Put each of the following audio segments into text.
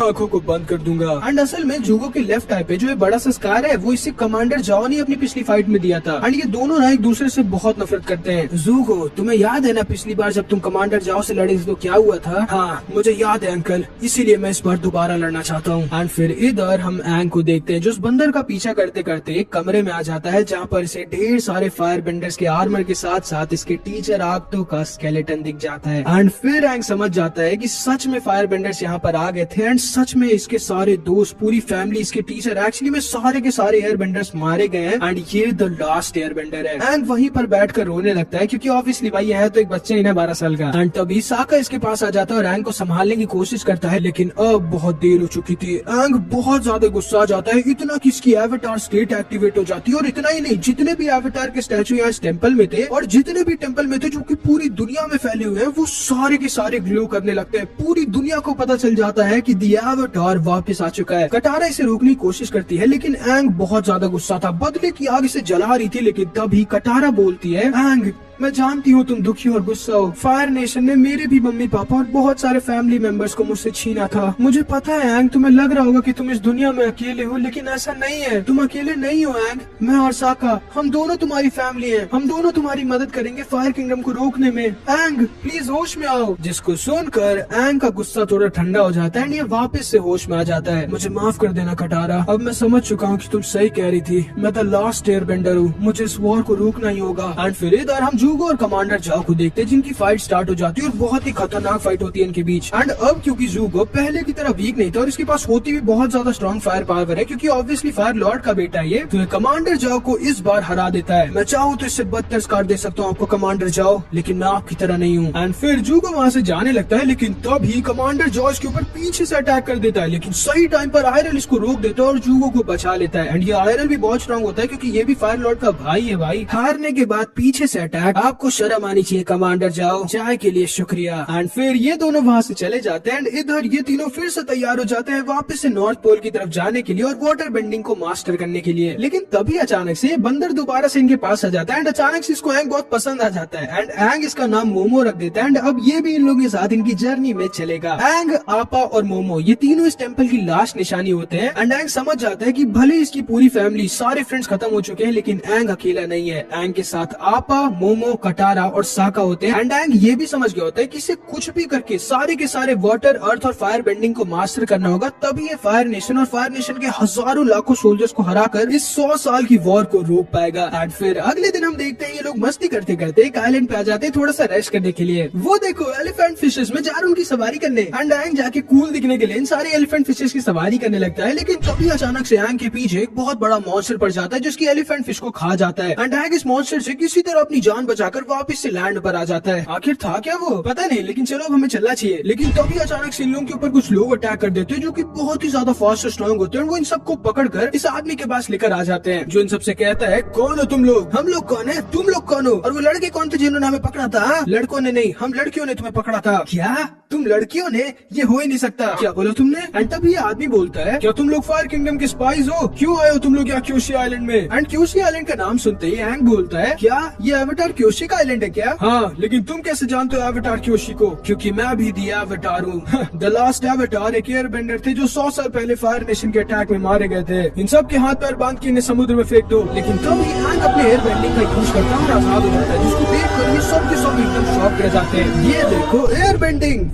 आंखों को बंद कर दूंगा। एंड असल में जूगो के लेफ्ट आई पे जो ये बड़ा सा स्कार है वो इसे कमांडर जाओ ने अपनी पिछली फाइट में दिया था। एंड ये दोनों ना एक दूसरे से बहुत नफरत करते हैं। जूगो, तुम्हें याद है ना पिछली बार जब तुम कमांडर जाओ से लड़े तो क्या हुआ था? हाँ मुझे याद है अंकल, इसीलिए मैं इस बार दोबारा लड़ना चाहता हूँ। एंड फिर इधर हम एंग को देखते हैं जो उस बंदर का पीछा करते करते एक कमरे में आ जाता है जहाँ पर इसे ढेर सारे फायर बेंडर्स के आर्मर के साथ साथ इसके टीचर आक्टो का स्केलेटन दिख जाता है। एंड फिर एंग समझ जाता है कि सच में फायर बेंडर्स यहाँ पर आ गए थे एंड सच में इसके सारे दोस्त, पूरी फैमिली, इसके टीचर, एक्चुअली में सारे के सारे एयर बेंडर्स मारे गए हैं एंड ये द लास्ट एयर बेंडर है। एंग वहीं पर बैठकर रोने लगता है क्योंकि ऑब्वियसली भाई यह है तो एक बच्चा ही ना 12 साल का। एंड तभी साका इसके पास आ जाता है और एंग को संभालने की कोशिश करता है लेकिन अब बहुत देर हो चुकी थी। एंग बहुत ज्यादा गुस्सा आ जाता है, इतना कि इसकी एवाटार स्टेट एक्टिवेट हो जाती है। और इतना ही नहीं, जितने भी एवाटार के स्टैचू यहाँ इस टेम्पल में थे और जितने भी टेम्पल में थे जो कि पूरी दुनिया में फैले हुए हैं वो सारे के सारे ग्लो करने लगते हैं। पूरी दुनिया को पता चल जाता है कि द एवाटार वापस आ चुका है। कटारा इसे रोकने की कोशिश करती है लेकिन एंग बहुत ज्यादा गुस्सा था, बदले की आग इसे जला रही थी। लेकिन तभी कटारा बोलती है, एंग मैं जानती हूँ तुम दुखी और गुस्सा हो। फायर नेशन ने मेरे भी मम्मी पापा और बहुत सारे फैमिली मेंबर्स को मुझसे छीना था। मुझे पता है एंग, तुम्हें लग रहा होगा कि तुम इस दुनिया में अकेले हो लेकिन ऐसा नहीं है। तुम अकेले नहीं हो एंग, मैं और साका हम दोनों तुम्हारी फैमिली हैं। हम दोनों तुम्हारी मदद करेंगे फायर किंगडम को रोकने में। एंग प्लीज होश में आओ। जिसको सुनकर एंग का गुस्सा थोड़ा ठंडा हो जाता है एंड ये वापस से होश में आ जाता है। मुझे माफ कर देना कटारा, अब मैं समझ चुका हूँ कि तुम सही कह रही थी। मैं द लास्ट एयर बेंडर हूँ, मुझे इस वॉर को रोकना ही होगा। एंड फिर इधर हम जूगो और कमांडर जाओ को देखते हैं जिनकी फाइट स्टार्ट हो जाती है और बहुत ही खतरनाक फाइट होती है इनके बीच। एंड अब क्योंकि जूगो पहले की तरह वीक नहीं था और इसके पास होती भी बहुत ज्यादा स्ट्रॉन्ग फायर पावर है क्योंकि ऑब्वियसली फायर लॉर्ड का बेटा है ये, तो ये कमांडर जाओ को इस बार हरा देता है। मैं चाहूँ तो इससे बदतर स्कार दे सकता हूँ आपको कमांडर जाओ, लेकिन मैं आपकी तरह नहीं हूँ। एंड फिर जूगो वहाँ से जाने लगता है लेकिन तभी कमांडर जाओ इसके ऊपर पीछे से अटैक कर देता है लेकिन सही टाइम पर आयरल इसको रोक देता है और जूगो को बचा लेता है। एंड ये आयरल भी बहुत स्ट्रॉन्ग होता है क्योंकि ये भी फायर लॉर्ड का भाई है। भाई हारने के बाद पीछे से अटैक, आपको शर्म आनी चाहिए कमांडर जाओ। चाय के लिए शुक्रिया। एंड फिर ये दोनों वहाँ से चले जाते हैं एंड इधर ये तीनों फिर से तैयार हो जाते हैं वापस से नॉर्थ पोल की तरफ जाने के लिए और वाटर बेंडिंग को मास्टर करने के लिए। लेकिन तभी अचानक से बंदर दोबारा से इनके पास आ जाता है एंड अचानक से इसको एंग बहुत पसंद आ जाता है एंड एंग इसका नाम मोमो रख देता है। एंड अब ये भी इन लोगों के साथ इनकी जर्नी में चलेगा। एंग, आपा और मोमो ये तीनों इस टेम्पल की लास्ट निशानी होते हैं एंड एंग समझ जाता है कि भले इसकी पूरी फैमिली, सारे फ्रेंड्स खत्म हो चुके हैं लेकिन एंग अकेला नहीं है। एंग के साथ आपा, मोमो, कटारा और साका होते हैं एंड एंग ये भी समझ गया होता है कि इसे कुछ भी करके सारे के सारे वाटर, अर्थ और फायर बेंडिंग को मास्टर करना होगा, तभी ये फायर नेशन और फायर नेशन के हजारों लाखों सोल्जर्स को हराकर इस 100 साल की वॉर को रोक पाएगा। एंड फिर अगले दिन हम देखते हैं ये लोग मस्ती करते करते एक आइलैंड पे आ जाते हैं थोड़ा सा रेस्ट करने के लिए। वो देखो एलिफेंट फिशेस में जा रहे उनकी सवारी करने। एंड एंग जाके कूल दिखने के लिए इन सारे एलिफेंट फिशेस की सवारी करने लगता है लेकिन तभी अचानक से एंग के पीछे एक बहुत बड़ा मॉन्स्टर पड़ जाता है जिसकी एलिफेंट फिश को खा जाता है। एंड एंग इस मॉन्स्टर से किसी तरह अपनी जान बचाकर वापस से लैंड पर आ जाता है। आखिर था क्या वो पता नहीं, लेकिन चलो अब हमें चलना चाहिए। लेकिन तभी अचानक से इन लोगों के ऊपर कुछ लोग अटैक कर देते हैं जो कि बहुत ही ज्यादा फास्ट और स्ट्रॉन्ग होते हैं। वो इन सबको पकड़कर इस आदमी के पास लेकर आ जाते हैं जो इन सबसे कहता है, कौन हो तुम लोग? हम लोग कौन है? तुम लोग कौन हो? और वो लड़के कौन थे जिन्होंने हमें पकड़ा था? लड़कों ने नहीं, हम लड़कियों ने तुम्हें पकड़ा था। क्या तुम लड़कियों ने? ये हो ही नहीं सकता। क्या बोला तुमने? एंड तभी ये आदमी बोलता है, क्या तुम लोग फायर किंगडम के स्पाइस हो? क्यों आए हो तुम लोग यहाँ क्योशी आइलैंड में? एंड क्योशी आइलैंड का नाम सुनते ही एंग बोलता है, क्या ये एवाटार क्योशी का आइलैंड है क्या? हाँ, लेकिन तुम कैसे जानते हो एवाटार क्योशी को? क्योंकि मैं भी द एवाटार हूँ। द लास्ट एवाटार एक एयर बेंडर थे जो 100 साल पहले फायर नेशन के अटैक में मारे गए थे। इन सब के हाथ पैर बांध के इन्हें समुद्र में फेंक दो। लेकिन तभी एंग अपने एयर बेंडिंग का यूज करता है और आजाद हो जाता है जिसको देख कर ये सब के सब एकदम शॉक रह जाते हैं। ये देखो एयर बेंडिंग,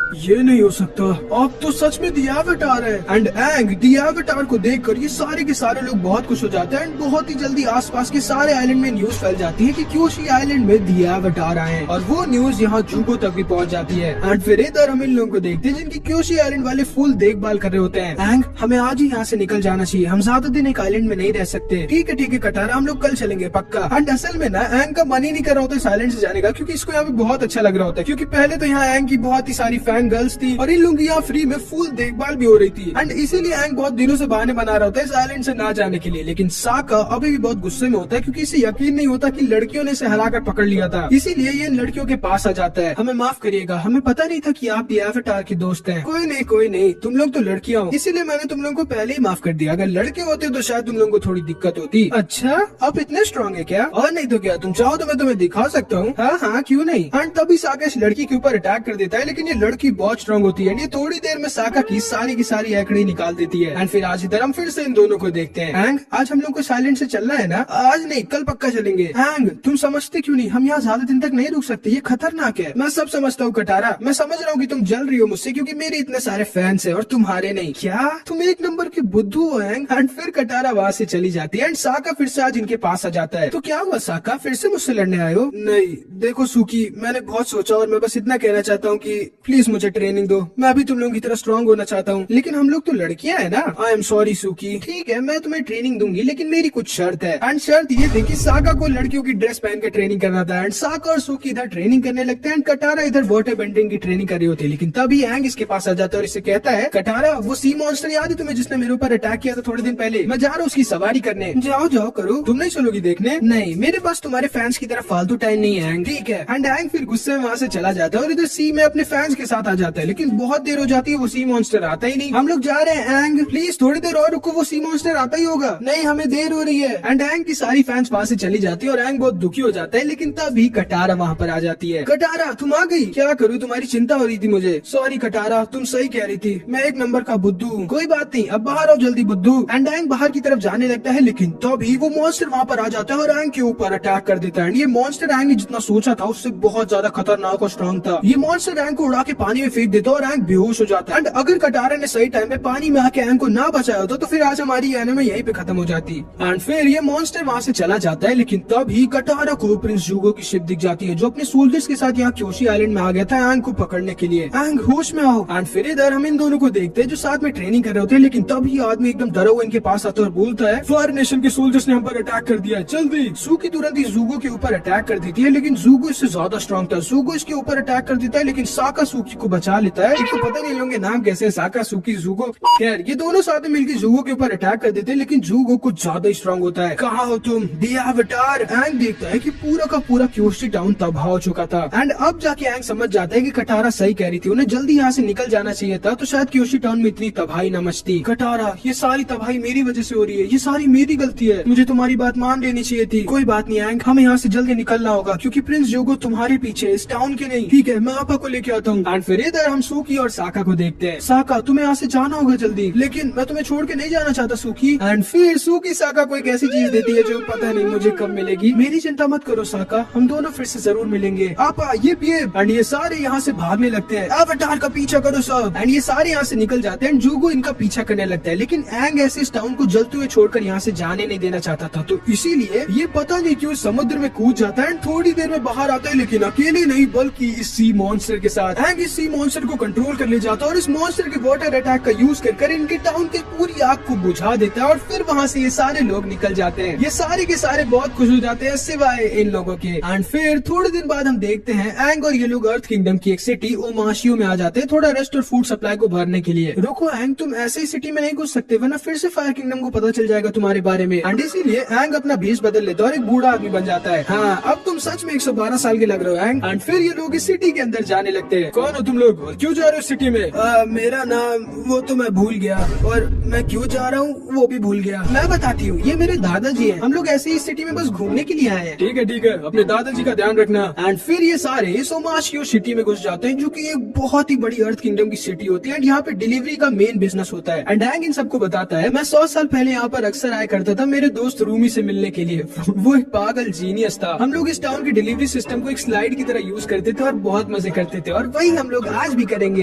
ये नहीं हो सकता, आप तो सच में द एवाटार है। एंड एंग द एवाटार को देखकर ये सारे के सारे लोग बहुत खुश हो जाते हैं एंड बहुत ही जल्दी आसपास के सारे आइलैंड में न्यूज फैल जाती है कि क्योशी आइलैंड में द एवाटार आए हैं और वो न्यूज यहाँ जूगो तक भी पहुँच जाती है। एंड फिर इधर हम इन लोगों को देखते हैं जिनकी क्योशी आइलैंड वाले फुल देखभाल कर रहे होते हैं। एंग, हमें आज ही यहाँ से निकल जाना चाहिए, हम ज्यादा दिन एक आइलैंड में नहीं रह सकते। ठीक है कटारा, हम लोग कल चलेंगे पक्का। एंड असल में ना एंग का मन ही नहीं कर रहा होता इस आइलैंड से जाने का क्योंकि इसको यहाँ पे बहुत अच्छा लग रहा होता है क्योंकि पहले तो यहाँ एंग की बहुत ही सारी फैन गर्ल्स थी और इन लोगों की यहाँ फ्री में फुल देखभाल भी हो रही थी। एंड इसीलिए एंग बहुत दिनों से बहाने बना रहा होता है इस आइलैंड से ना जाने के लिए। लेकिन साका अभी भी बहुत गुस्से में होता है क्योंकि इसे यकीन नहीं होता कि लड़कियों ने इसे हराकर पकड़ लिया था, इसीलिए ये लड़कियों के पास आ जाता है। हमें माफ करिएगा, हमें पता नहीं था कि आप द एवाटार के दोस्त हैं। कोई नहीं, तुम लोग तो लड़कियां हो इसीलिए मैंने तुम लोगों को पहले ही माफ कर दिया। अगर लड़के होते तो शायद तुम लोगों को थोड़ी दिक्कत होती। अच्छा, आप इतने स्ट्रॉन्ग है क्या? और नहीं तो क्या, तुम चाहो तो मैं तुम्हें दिखा सकता हूँ। हाँ, क्यों नहीं। एंड तभी साका इस लड़की के ऊपर अटैक कर देता है लेकिन ये लड़की बहुत स्ट्रॉन्ग होती है। ये थोड़ी देर में साका की सारी एकड़ी निकाल देती है। एंड फिर आज इधर हम फिर से इन दोनों को देखते हैं। हैंग, आज हम लोग को साइलेंट से चलना है ना? आज नहीं, कल पक्का चलेंगे। हैंग, तुम समझते क्यों नहीं? हम यहाँ ज्यादा दिन तक नहीं रुक सकते, ये खतरनाक है। मैं सब समझता हूँ कटारा, मैं समझ रहा हूँ कि तुम जल रही हो मुझसे क्योंकि मेरे इतने सारे फैंस हैं और तुम्हारे नहीं। क्या तुम एक नंबर के बुद्धू हो? हैंग। एंड फिर कटारा वहाँ से चली जाती है एंड साका फिर से आज इनके पास आ जाता है। तो क्या हुआ साका, फिर से मुझसे लड़ने आए हो? नहीं देखो सूकी, मैंने बहुत सोचा और मैं बस इतना कहना चाहता हूँ कि प्लीज मुझे ट्रेनिंग दो। मैं भी तुम लोगों की तरह स्ट्रांग होना चाहता हूँ, लेकिन हम लोग तो लड़कियां हैं ना। आई एम सॉरी सूकी। ठीक है, मैं तुम्हें ट्रेनिंग दूंगी, लेकिन मेरी कुछ शर्त है। एंड शर्त ये थी कि साका को लड़कियों की ड्रेस पहन के ट्रेनिंग करना था। एंड साका और सूकी इधर ट्रेनिंग करने लगते हैं, कटारा इधर वाटर बेंडिंग की ट्रेनिंग कर रही होती है। लेकिन तभी हैंग इसके पास आ जाता है और इसे कहता है, कटारा वो सी मॉन्स्टर याद है तुम्हें जिसने मेरे ऊपर अटैक किया था थोड़े दिन पहले? मैं जा रहा हूँ उसकी सवारी करने। जाओ जाओ करो, तुम नहीं चलोगी देखने? नहीं, मेरे पास तुम्हारे फैंस की तरह फालतू टाइम नहीं है। ठीक है। एंड हैंग फिर गुस्से में वहाँ से चला जाता है और इधर सी में अपने फैंस के साथ आ जाता है। लेकिन बहुत देर हो जाती है, वो सी मॉन्स्टर आता ही नहीं। हम लोग जा रहे हैं हैंग, प्लीज थोड़ी देर और रुको, वो सी मॉन्स्टर आता ही होगा। नहीं, हमें देर हो रही है। एंड हैंग की सारी फैंस वहाँ से चली जाती है और हैंग बहुत दुखी हो जाता है। लेकिन तभी कटारा वहाँ पर आ जाती है। कटारा तुम आ गई? क्या करूँ, तुम्हारी चिंता हो रही थी मुझे। सॉरी कटारा, तुम सही कह रही थी, मैं एक नंबर का बुद्धू हूँ। कोई बात नहीं, अब बाहर आओ जल्दी बुद्धू। एंड हैंग बाहर की तरफ जाने लगता है, लेकिन तभी वो मॉन्स्टर वहाँ पर आ जाता है और हैंग के ऊपर अटैक कर देता है। ये मॉन्स्टर हैंग ने जितना सोचा था उससे बहुत ज्यादा खतरनाक और स्ट्रॉन्ग था। ये मॉन्स्टर हैंग को उड़ा के पानी में फेंक देता है और हैंग बेहोश हो जाता है। एंड अगर कटारा ने सही टाइम पे पानी में आके हैंग को ना बचाया होता तो फिर आज हमारी एनिमे यहीं पे खत्म हो जाती। एंड फिर ये मॉन्स्टर वहाँ से चला जाता है, लेकिन तभी कटारा को प्रिंस जूगो की शिप दिख जाती है जो अपने सोल्जर्स के साथ यहाँ क्योशी आइलैंड में आ गया था हैंग को पकड़ने के लिए। हैंग होश में आओ। एंड फिर इधर हम इन दोनों को देखते हैं जो साथ में ट्रेनिंग कर रहे होते हैं। लेकिन तभी आदमी एकदम डरा हुआ इनके पास आता है और बोलता है, फायर नेशन के सोल्जर्स ने हम पर अटैक कर दिया है, जल्दी। सूकी तुरंत ही जूगो के ऊपर अटैक कर देती है, लेकिन जूगो इससे ज्यादा स्ट्रॉन्ग था। जूगो इसके ऊपर अटैक कर देता है, लेकिन साका सूकी को बचा लेता है। इनको पता नहीं लोगे नाम कैसे, साका सूकी जूगो। खैर ये दोनों साथ में मिलकर जूगो के ऊपर अटैक कर देते हैं, लेकिन जूगो कुछ ज्यादा स्ट्रॉन्ग होता है। कहाँ हो तुम दी अवतार? हैंग देखता है कि पूरा का पूरा क्योशी टाउन तबाह हो चुका था। एंड अब जाके हैंग समझ जाता है कि कटारा सही कह रही थी, उन्हें जल्दी यहाँ से निकल जाना चाहिए था, तो शायद क्योशी टाउन में इतनी तबाही न मचती। कटारा, ये सारी तबाही मेरी वजह से हो रही है, ये सारी मेरी गलती है, मुझे तुम्हारी बात मान लेनी चाहिए थी। कोई बात नहीं हैंग, हमें यहाँ से जल्दी निकलना होगा क्योंकि प्रिंस जूगो तुम्हारे पीछे, इस टाउन के नहीं। ठीक है, मैं आपा को लेके आता हूँ। एंड फिर इधर हम सूकी और साका को देखते हैं। साका, तुम्हें यहाँ से जाना होगा जल्दी, लेकिन मैं तुम्हें छोड़ के नहीं जाना चाहता सूकी। एंड फिर सूकी साका को एक ऐसी चीज देती है जो पता नहीं मुझे कब मिलेगी। मेरी चिंता मत करो साका, हम दोनों फिर से जरूर मिलेंगे। आपा ये पिए। एंड ये सारे यहाँ से भागने लगते हैं। अवतार का पीछा करो सब। एंड ये सारे यहाँ से निकल जाते हैं। जूगो इनका पीछा करने लगता है, लेकिन हैंग ऐसे इस टाउन को जलते हुए छोड़कर यहाँ से जाने नहीं देना चाहता था, तो इसीलिए ये पता नहीं क्यों समुद्र में कूद जाता है। थोड़ी देर में बाहर आता है, लेकिन अकेले नहीं बल्कि इस सी मॉन्स्टर के साथ। हैंग इस सी मॉन्स्टर को कंट्रोल कर ले जाता है और इस मॉन्स्टर के वाटर अटैक का यूज कर इनके टाउन की पूरी आग को बुझा देता है और फिर वहाँ से ये सारे लोग निकल जाते हैं। ये सारे के सारे बहुत खुश हो जाते हैं सिवाय इन लोगों के। एंड फिर थोड़े दिन बाद हम देखते हैं हैंग और ये लोग अर्थ किंगडम की एक सिटी ओमाशियो में आ जाते हैं थोड़ा रेस्ट और फूड सप्लाई को भरने के लिए। रुको हैंग, तुम ऐसे ही सिटी में नहीं घुस सकते वरना फिर से फायर किंगडम को पता चल जाएगा तुम्हारे बारे में। एंड इसीलिए हैंग अपना भेष बदल लेता है और एक बूढ़ा आदमी बन जाता है। हाँ, अब तुम सच में 112 साल के लग रहे हो हैंग। एंड फिर ये लोग इस सिटी के अंदर जाने लगते हैं। कौन हो तुम लोग, क्यों जा रहे हो सिटी में? मेरा नाम वो तो मैं भूल गया, और मैं क्यों जा रहा हूँ वो भी भूल गया। मैं बताती हूँ, ये मेरे दादाजी हैं। हम लोग ऐसे ही इस सिटी में बस घूमने के लिए आए हैं। ठीक है, अपने दादाजी का ध्यान रखना। एंड फिर ये सारे इस ओमाशियो सिटी में घुस जाते हैं जो कि एक बहुत ही बड़ी अर्थ किंगडम की सिटी होती है। एंड यहाँ पे डिलीवरी का मेन बिजनेस होता है। एंड हैंग इन सबको बताता है, मैं 100 साल पहले यहाँ पर अक्सर आया करता था मेरे दोस्त रूमी से मिलने के लिए। वो एक पागल जीनियस था। हम लोग इस टाउन के डिलीवरी सिस्टम को एक स्लाइड की तरह यूज करते थे और बहुत मजे करते थे, और वही हम लोग आज भी करेंगे।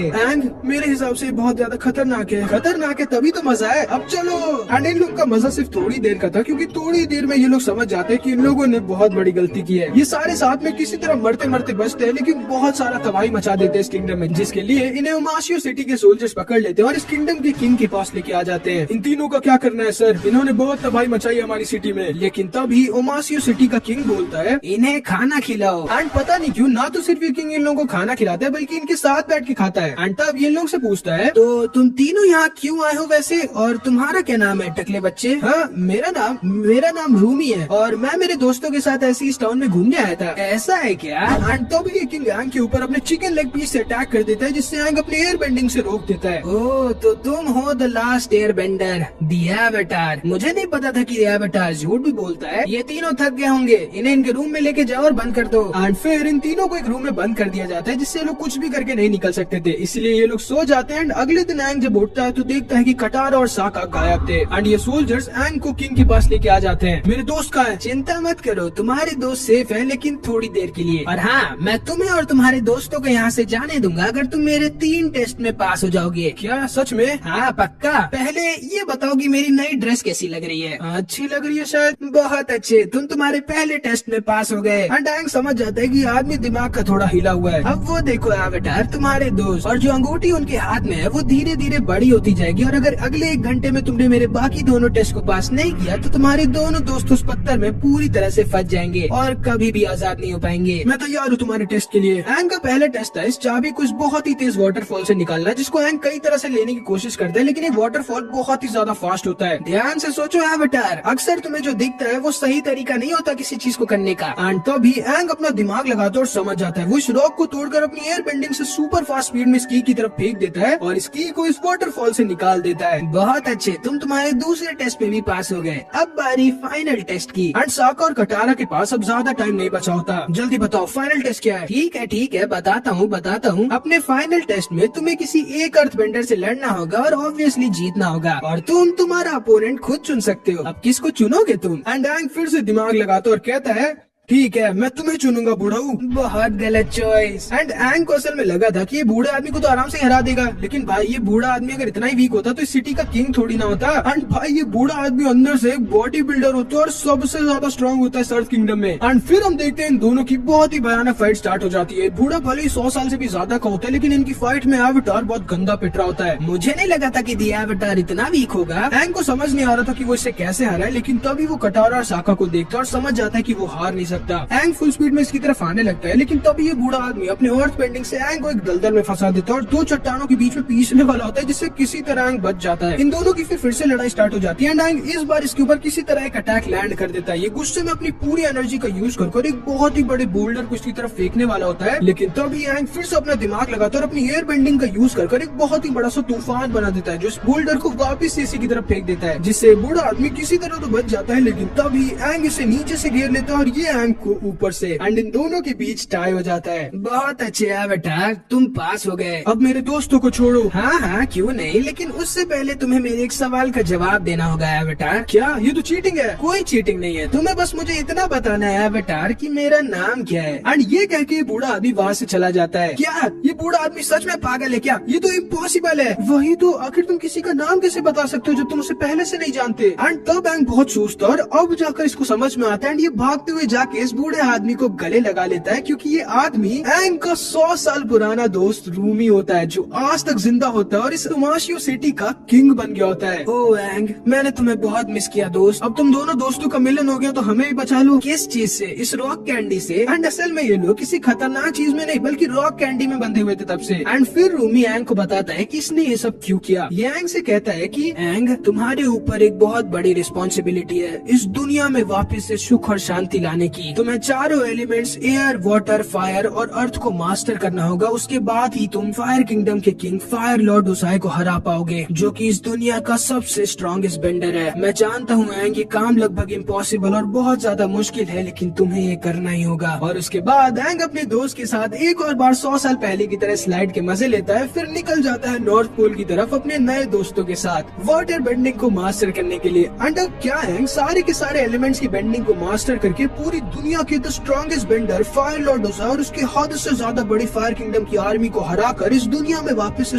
एंड मेरे हिसाब से बहुत ज्यादा खतरनाक है। खतरनाक है तभी तो मजा है, अब चलो। एंड इन लोग का मजा सिर्फ थोड़ी देर का था, क्योंकि थोड़ी देर में ये लोग समझ जाते हैं कि इन लोगों ने बहुत बड़ी गलती की है। ये सारे साथ में किसी तरह मरते मरते बचते हैं, लेकिन बहुत सारा तबाही मचा देते हैं इस किंगडम में, जिसके लिए इन्हें ओमाशियो सिटी के सोल्जर्स पकड़ लेते हैं और इस किंगडम के किंग के पास लेके आ जाते हैं। इन तीनों का क्या करना है सर, इन्होंने बहुत तबाही मचाई हमारी सिटी में। लेकिन तभी ओमाशियो सिटी का किंग बोलता है, इन्हें खाना खिलाओ। एंड पता नहीं क्यों ना तो सिर्फ ये किंग इन लोगों को खाना खिलाता है बल्कि इनके साथ बैठ के खाता है। एंड तब ये लोग से पूछता है, तो तुम तीनों यहाँ क्यों आए हो वैसे, और तुम्हारा क्या नाम है टकले बच्चे? हाँ, मेरा नाम रूमी है और मैं मेरे दोस्तों के साथ ऐसे इस टाउन में घूमने आया था। ऐसा है क्या? एंड तभी ये किंग हैंग के ऊपर अपने चिकन लेग पीस से अटैक कर देता है, जिससे हैंग अपने एयर बेंडिंग से रोक देता है। ओह, तो तुम हो the last air bender, the avatar. मुझे नहीं पता था कि एवाटार झूठ भी बोलता है। ये तीनों थक गए होंगे, इन्हें इनके रूम में लेके जाओ और बंद कर दो। एंड फिर इन तीनों को एक रूम में बंद कर दिया जाता है, जिससे लोग कुछ भी करके के नहीं निकल सकते थे, इसलिए ये लोग सो जाते हैं। एंड अगले दिन एंग जब उठता है तो देखता है कि कटारा और साका गायब थे। एंड ये सोल्जर्स एंग को किंग के पास लेके आ जाते हैं। मेरे दोस्त का है, चिंता मत करो, तुम्हारे दोस्त सेफ है, लेकिन थोड़ी देर के लिए। और हाँ, मैं तुम्हें और तुम्हारे दोस्तों को यहाँ से जाने दूंगा अगर तुम मेरे 3 टेस्ट में पास हो जाओगे। क्या सच में? हाँ पक्का। पहले ये बताओ कि मेरी नई ड्रेस कैसी लग रही है? अच्छी लग रही है शायद। बहुत अच्छे, तुम्हारे पहले टेस्ट में पास हो गए। एंड एंग समझ जाता है कि आदमी दिमाग का थोड़ा हिला हुआ है। अब वो देखो एवेटार, तुम्हारे दोस्त और जो अंगूठी उनके हाथ में है वो धीरे धीरे बड़ी होती जाएगी, और अगर अगले 1 घंटे में तुमने मेरे बाकी दोनों टेस्ट को पास नहीं किया तो तुम्हारे दोनों दोस्त उस पत्थर में पूरी तरह से फंस जाएंगे और कभी भी आजाद नहीं हो पाएंगे। मैं तैयार हूँ तुम्हारे टेस्ट के लिए। एंग का पहला टेस्ट था इस चाबी को इस बहुत ही तेज वाटरफॉल से निकालना, जिसको एंग कई तरह से लेने की कोशिश करता है, लेकिन ये वाटरफॉल बहुत ही ज्यादा फास्ट होता है। ध्यान से सोचो एवेटार, अक्सर तुम्हें जो दिखता है वो सही तरीका नहीं होता किसी चीज को करने का। एंड तभी एंग अपना दिमाग लगाता है और समझ जाता है। वो इस रॉक को तोड़कर अपनी एयर बेंडिंग से सुपर फास्ट स्पीड में स्की की तरफ फेंक देता है और स्की को इस वाटरफॉल से निकाल देता है। बहुत अच्छे, तुम्हारे दूसरे टेस्ट में भी पास हो गए। अब बारी फाइनल टेस्ट की। एंड साका और कटारा के पास अब ज्यादा टाइम नहीं बचा होता। जल्दी बताओ फाइनल टेस्ट क्या है? ठीक है, बताता हूँ। अपने फाइनल टेस्ट में तुम्हें किसी एक अर्थ बेंडर से लड़ना होगा और ऑब्वियसली जीतना होगा, और तुम्हारा अपोनेंट खुद चुन सकते हो। अब किसको चुनोगे तुम? एंड एंग फिर से दिमाग लगाता और कहता है, ठीक है, मैं तुम्हें चुनूंगा बुढ़ाऊ। बहुत गलत चॉइस। एंड एंग को असल में लगा था कि ये बूढ़े आदमी को तो आराम से हरा देगा, लेकिन भाई ये बूढ़ा आदमी अगर इतना ही वीक होता तो इस सिटी का किंग थोड़ी ना होता। एंड भाई ये बूढ़ा आदमी अंदर से एक बॉडी बिल्डर होता है और सबसे ज्यादा स्ट्रांग होता है अर्थ किंगडम में। एंड फिर हम देखते हैं इन दोनों की बहुत ही भयानक फाइट स्टार्ट हो जाती है। बूढ़ा भले ही 100 साल से भी ज्यादा का होता है, लेकिन इनकी फाइट में एवेटार बहुत गंदा पिट रहा होता है। मुझे नहीं लगा था कि दी एवेटार इतना वीक होगा। एंग को समझ नहीं आ रहा था कि वो इससे कैसे हारा है, लेकिन तभी वो कटारा और साका को देखता है और समझ जाता है कि वो हार नहीं सकता। एंग फुल स्पीड में इसकी तरफ आने लगता है, लेकिन तभी ये बूढ़ा आदमी अपने अर्थ बेंडिंग से एंग को एक दलदल में फंसा देता है और 2 चट्टानों के बीच में पीसने वाला होता है, जिससे किसी तरह एंग बच जाता है। इन दोनों की फिर से लड़ाई स्टार्ट हो जाती है। एंड एंग इस बार इसके ऊपर किसी तरह एक अटैक लैंड कर देता है। ये गुस्से में अपनी पूरी एनर्जी का यूज कर एक बहुत ही बड़े बोल्डर को इसकी तरफ फेंकने वाला होता है, लेकिन तभी एंग फिर से अपना दिमाग लगाता है और अपनी एयर बेंडिंग का यूज कर एक बहुत ही बड़ा सा तूफान बना देता है, जो इस बोल्डर को वापिस इसी की तरफ फेंक देता है, जिससे बूढ़ा आदमी किसी तरह तो बच जाता है, लेकिन तभी एंग इसे नीचे से घेर लेता है और ये एंग को ऊपर से। एंड इन दोनों के बीच टाई हो जाता है। बहुत अच्छे एवेटार, तुम पास हो गए। अब मेरे दोस्तों को छोड़ो। हाँ, क्यों नहीं, लेकिन उससे पहले तुम्हें मेरे एक सवाल का जवाब देना होगा एवेटार। क्या? ये तो चीटिंग है। कोई चीटिंग नहीं है, तुम्हें बस मुझे इतना बताना है एवेटार कि मेरा नाम क्या है। एंड ये कह के बूढ़ा आदमी वहाँ से चला जाता है। क्या ये बूढ़ा आदमी सच में पागल है क्या? ये तो इम्पॉसिबल है। वही तो, आखिर तुम किसी का नाम कैसे बता सकते हो जब तुम उसे पहले से नहीं जानते? एंड तब एंग बहुत सोचता है और अब जाकर इसको समझ में आता है। एंड ये भागते हुए जाके इस बूढ़े आदमी को गले लगा लेता है, क्योंकि ये आदमी एंग का 100 साल पुराना दोस्त रूमी होता है, जो आज तक जिंदा होता है और इस तुमाशियो सिटी का किंग बन गया होता है। ओ एंग, मैंने तुम्हें बहुत मिस किया दोस्त। अब तुम दोनों दोस्तों का मिलन हो गया तो हमें भी बचा लो। किस चीज से? इस रॉक कैंडी से। एंड असल में ये लोग किसी खतरनाक चीज में नहीं बल्कि रॉक कैंडी में बंधे हुए थे तब से। एंड फिर रूमी एंग को बताता है कि इसने ये सब क्यों किया। ये एंग से कहता है कि एंग, तुम्हारे ऊपर एक बहुत बड़ी रिस्पॉन्सिबिलिटी है इस दुनिया में वापस से सुख और शांति लाने की। तुम्हें चारों एलिमेंट्स एयर, वाटर, फायर और अर्थ को मास्टर करना होगा। उसके बाद ही तुम फायर किंगडम के किंग फायर लॉर्ड उसाई को हरा पाओगे, जो कि इस दुनिया का सबसे स्ट्रॉन्गेस्ट बेंडर है। मैं जानता हूँ एंग, ये काम लगभग इम्पॉसिबल और बहुत ज्यादा मुश्किल है, लेकिन तुम्हें ये करना ही होगा। और उसके बाद एंग अपने दोस्त के साथ एक और बार 100 साल पहले की तरह स्लाइड के मजे लेता है, फिर निकल जाता है नॉर्थ पोल की तरफ अपने नए दोस्तों के साथ वाटर बेंडिंग को मास्टर करने के लिए। एंड अब क्या है, सारे के सारे एलिमेंट्स की बेंडिंग को मास्टर करके पूरी दुनिया के the strongest bender fire lord Ozai और उसके हद से ज्यादा बड़ी फायर किंगडम की आर्मी को हराकर इस दुनिया में वापस से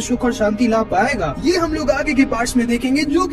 सुख और शांति ला पाएगा। ये हम लोग आगे के पार्ट्स में देखेंगे, जो